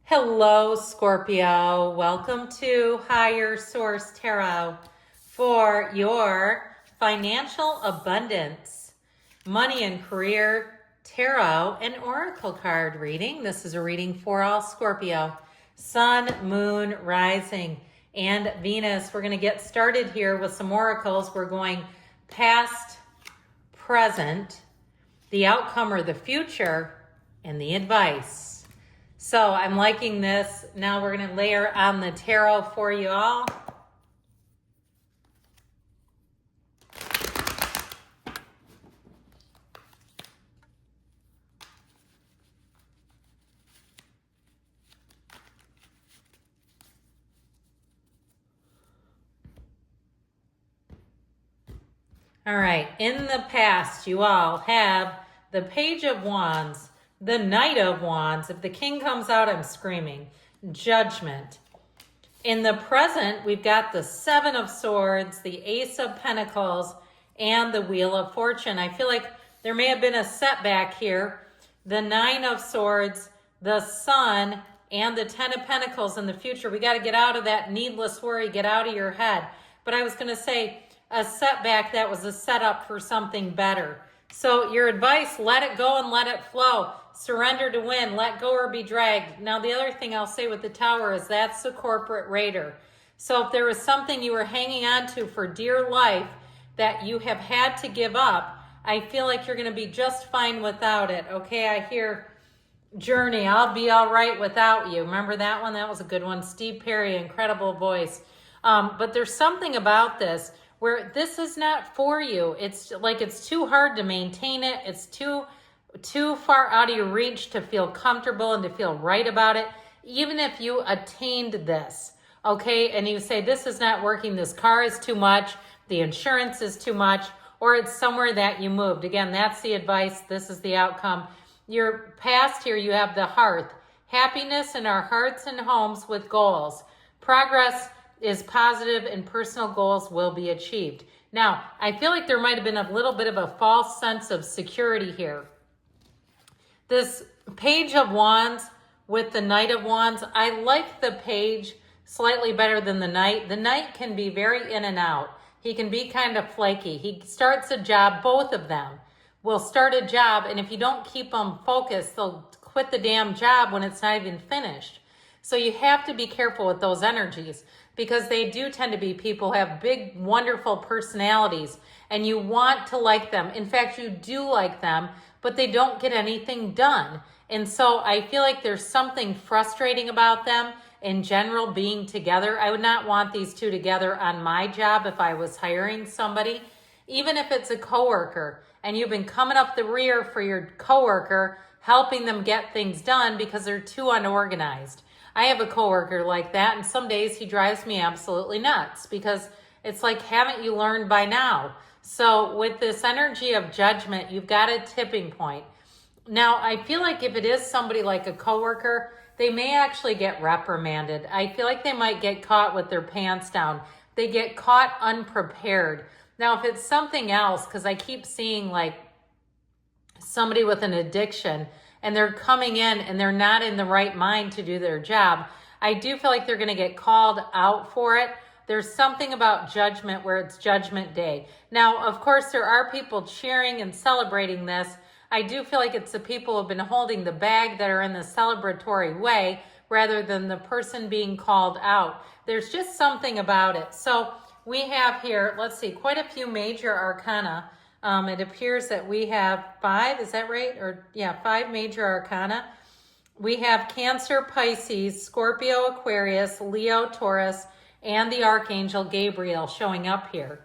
Hello, Scorpio. Welcome to Higher Source Tarot for your financial abundance, money and career tarot and oracle card reading. This is a reading for all Scorpio, Sun, Moon, Rising, and Venus. We're going to get started here with some oracles. We're going past, present, the outcome or the future, and the advice. So I'm liking this. Now we're going to layer on the tarot for you all. All right, in the past, you all have the Page of Wands, the Knight of Wands. If the King comes out, I'm screaming. Judgment. In the present, we've got the Seven of Swords, the Ace of Pentacles, and the Wheel of Fortune. I feel like there may have been a setback here. The Nine of Swords, the Sun, and the Ten of Pentacles in the future. We got to get out of that needless worry, get out of your head. But I was going to say, a setback that was a setup for something better. So your advice, let it go and let it flow. Surrender to win, let go or be dragged. Now the other thing I'll say with the Tower is that's the corporate raider. So if there was something you were hanging on to for dear life that you have had to give up, I feel like you're going to be just fine without it. Okay, I hear Journey, I'll be all right without you. Remember that one? That was a good one. Steve Perry, incredible voice. But there's something about this where this is not for you. It's like it's too hard to maintain it. It's too far out of your reach to feel comfortable and to feel right about it. Even if you attained this, okay, and you say, this is not working, this car is too much, the insurance is too much, or it's somewhere that you moved. Again, that's the advice. This is the outcome. Your past here, you have the Hearth. Happiness in our hearts and homes with goals. Progress is positive and personal goals will be achieved. Now, I feel like there might have been a little bit of a false sense of security here. This Page of Wands with the Knight of Wands, I like the Page slightly better than the Knight. The Knight can be very in and out. He can be kind of flaky. He starts a job, both of them will start a job, and if you don't keep them focused, they'll quit the damn job when it's not even finished. So you have to be careful with those energies because they do tend to be people who have big, wonderful personalities and you want to like them. In fact, you do like them, but they don't get anything done. And so I feel like there's something frustrating about them in general being together. I would not want these two together on my job if I was hiring somebody, even if it's a coworker and you've been coming up the rear for your coworker, helping them get things done because they're too unorganized. I have a coworker like that, and some days he drives me absolutely nuts because it's like, haven't you learned by now? So with this energy of judgment, you've got a tipping point. Now, I feel like if it is somebody like a coworker, they may actually get reprimanded. I feel like they might get caught with their pants down. They get caught unprepared. Now, if it's something else, because I keep seeing like somebody with an addiction, and they're coming in and they're not in the right mind to do their job, I do feel like they're going to get called out for it. There's something about judgment where it's judgment day. Now, of course, there are people cheering and celebrating this. I do feel like it's the people who have been holding the bag that are in the celebratory way rather than the person being called out. There's just something about it. So we have here, let's see, quite a few major arcana. It appears that we have 5, is that right? Or yeah, 5 major arcana. We have Cancer, Pisces, Scorpio, Aquarius, Leo, Taurus, and the Archangel Gabriel showing up here.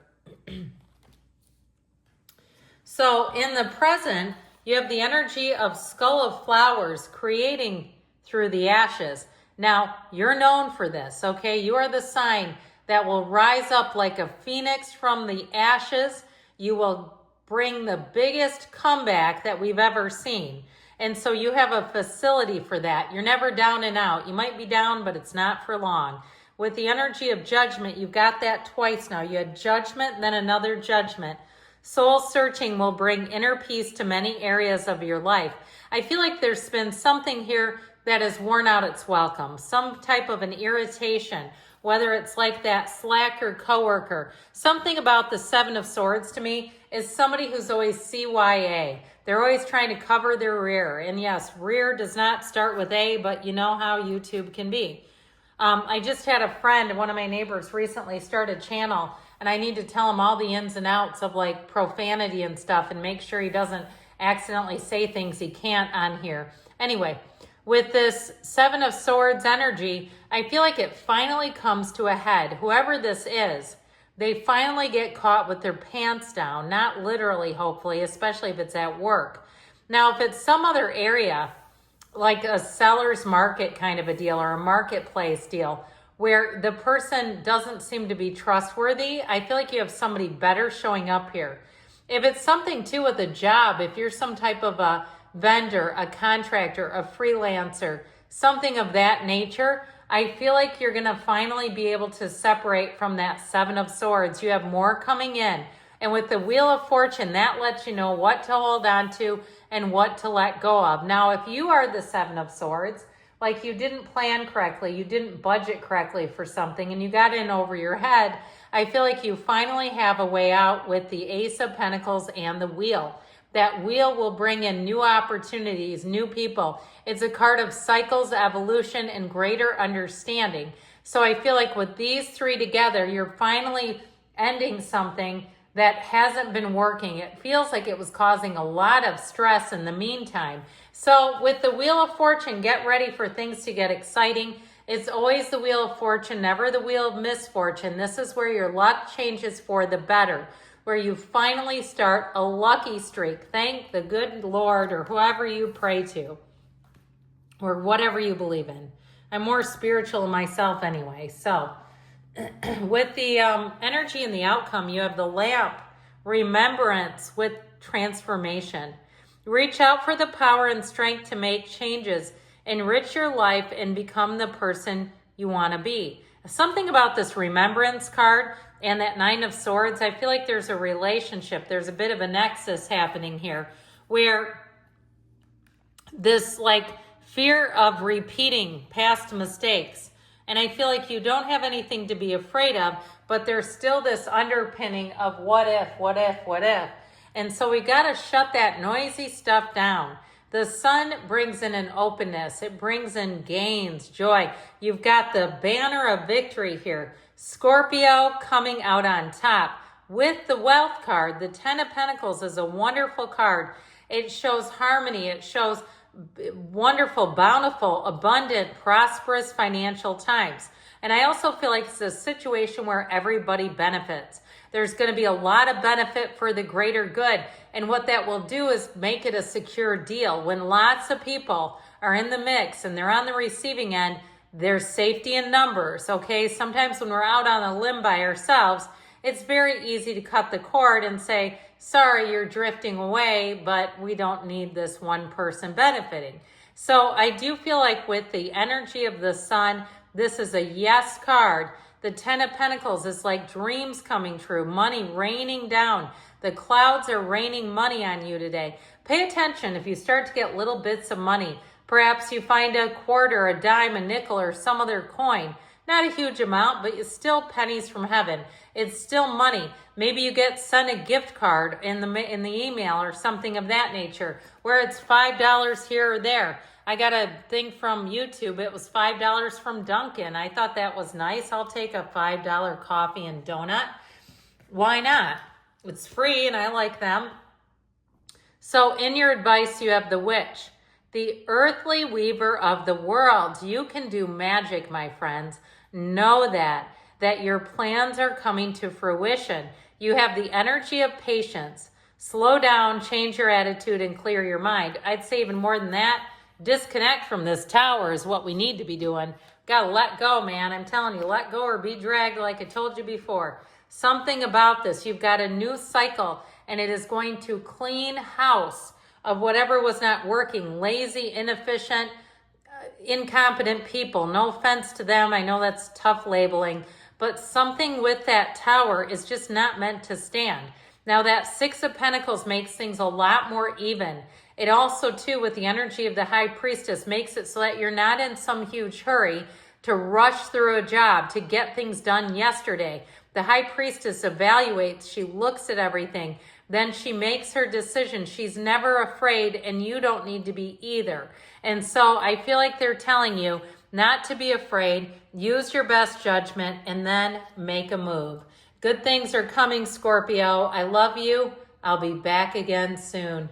So in the present, you have the energy of Skull of Flowers creating through the ashes. Now, you're known for this, okay? You are the sign that will rise up like a phoenix from the ashes. You will bring the biggest comeback that we've ever seen. And so you have a facility for that. You're never down and out. You might be down, but it's not for long. With the energy of judgment, you've got that twice now. You had judgment, then another judgment. Soul searching will bring inner peace to many areas of your life. I feel like there's been something here that has worn out its welcome, some type of an irritation, whether it's like that slacker coworker. Something about the Seven of Swords to me is somebody who's always CYA. They're always trying to cover their rear. And yes, rear does not start with A, but you know how YouTube can be. I just had a friend, one of my neighbors recently started a channel, and I need to tell him all the ins and outs of like profanity and stuff and make sure he doesn't accidentally say things he can't on here. Anyway, with this Seven of Swords energy, I feel like it finally comes to a head. Whoever this is, they finally get caught with their pants down, not literally, hopefully, especially if it's at work. Now, if it's some other area, like a seller's market kind of a deal or a marketplace deal where the person doesn't seem to be trustworthy, I feel like you have somebody better showing up here. If it's something too with a job, if you're some type of a vendor, a contractor, a freelancer, something of that nature, I feel like you're going to finally be able to separate from that Seven of Swords. You have more coming in. And with the Wheel of Fortune, that lets you know what to hold on to and what to let go of. Now, if you are the Seven of Swords, like you didn't plan correctly, you didn't budget correctly for something, and you got in over your head, I feel like you finally have a way out with the Ace of Pentacles and the Wheel. That wheel will bring in new opportunities, new people. It's a card of cycles, evolution, and greater understanding. So I feel like with these three together, you're finally ending something that hasn't been working. It feels like it was causing a lot of stress in the meantime. So with the Wheel of Fortune, get ready for things to get exciting. It's always the Wheel of Fortune, never the Wheel of Misfortune. This is where your luck changes for the better, where you finally start a lucky streak. Thank the good Lord or whoever you pray to or whatever you believe in. I'm more spiritual myself anyway. So with the energy and the outcome, you have the Lamp, remembrance with transformation. Reach out for the power and strength to make changes, enrich your life, and become the person you want to be. Something about this remembrance card and that Nine of Swords, I feel like there's a relationship. There's a bit of a nexus happening here where this like fear of repeating past mistakes. And I feel like you don't have anything to be afraid of, but there's still this underpinning of what if, what if, what if. And so we got to shut that noisy stuff down. The sun brings in an openness. It brings in gains, joy. You've got the banner of victory here. Scorpio coming out on top. With the wealth card, the Ten of Pentacles is a wonderful card. It shows harmony. It shows wonderful, bountiful, abundant, prosperous financial times. And I also feel like it's a situation where everybody benefits. There's going to be a lot of benefit for the greater good. And what that will do is make it a secure deal. When lots of people are in the mix and they're on the receiving end, there's safety in numbers, okay? Sometimes when we're out on a limb by ourselves, it's very easy to cut the cord and say, sorry, you're drifting away, but we don't need this one person benefiting. So I do feel like with the energy of the sun, this is a yes card. The Ten of Pentacles is like dreams coming true, money raining down. The clouds are raining money on you today. Pay attention if you start to get little bits of money. Perhaps you find a quarter, a dime, a nickel, or some other coin. Not a huge amount, but it's still pennies from heaven. It's still money. Maybe you get sent a gift card in the email or something of that nature, where it's $5 here or there. I got a thing from YouTube. It was $5 from Dunkin'. I thought that was nice. I'll take a $5 coffee and donut. Why not? It's free and I like them. So in your advice, you have the Witch, the earthly weaver of the world. You can do magic, my friends. Know that your plans are coming to fruition. You have the energy of patience. Slow down, change your attitude, and clear your mind. I'd say even more than that, disconnect from this tower is what we need to be doing. Got to let go, man. I'm telling you, let go or be dragged like I told you before. Something about this. You've got a new cycle, and it is going to clean house of whatever was not working. Lazy, inefficient, incompetent people. No offense to them. I know that's tough labeling, but something with that tower is just not meant to stand. Now that Six of Pentacles makes things a lot more even. It also, too, with the energy of the High Priestess, makes it so that you're not in some huge hurry to rush through a job, to get things done yesterday. The High Priestess evaluates, she looks at everything, then she makes her decision. She's never afraid, and you don't need to be either. And so I feel like they're telling you not to be afraid, use your best judgment, and then make a move. Good things are coming, Scorpio. I love you. I'll be back again soon.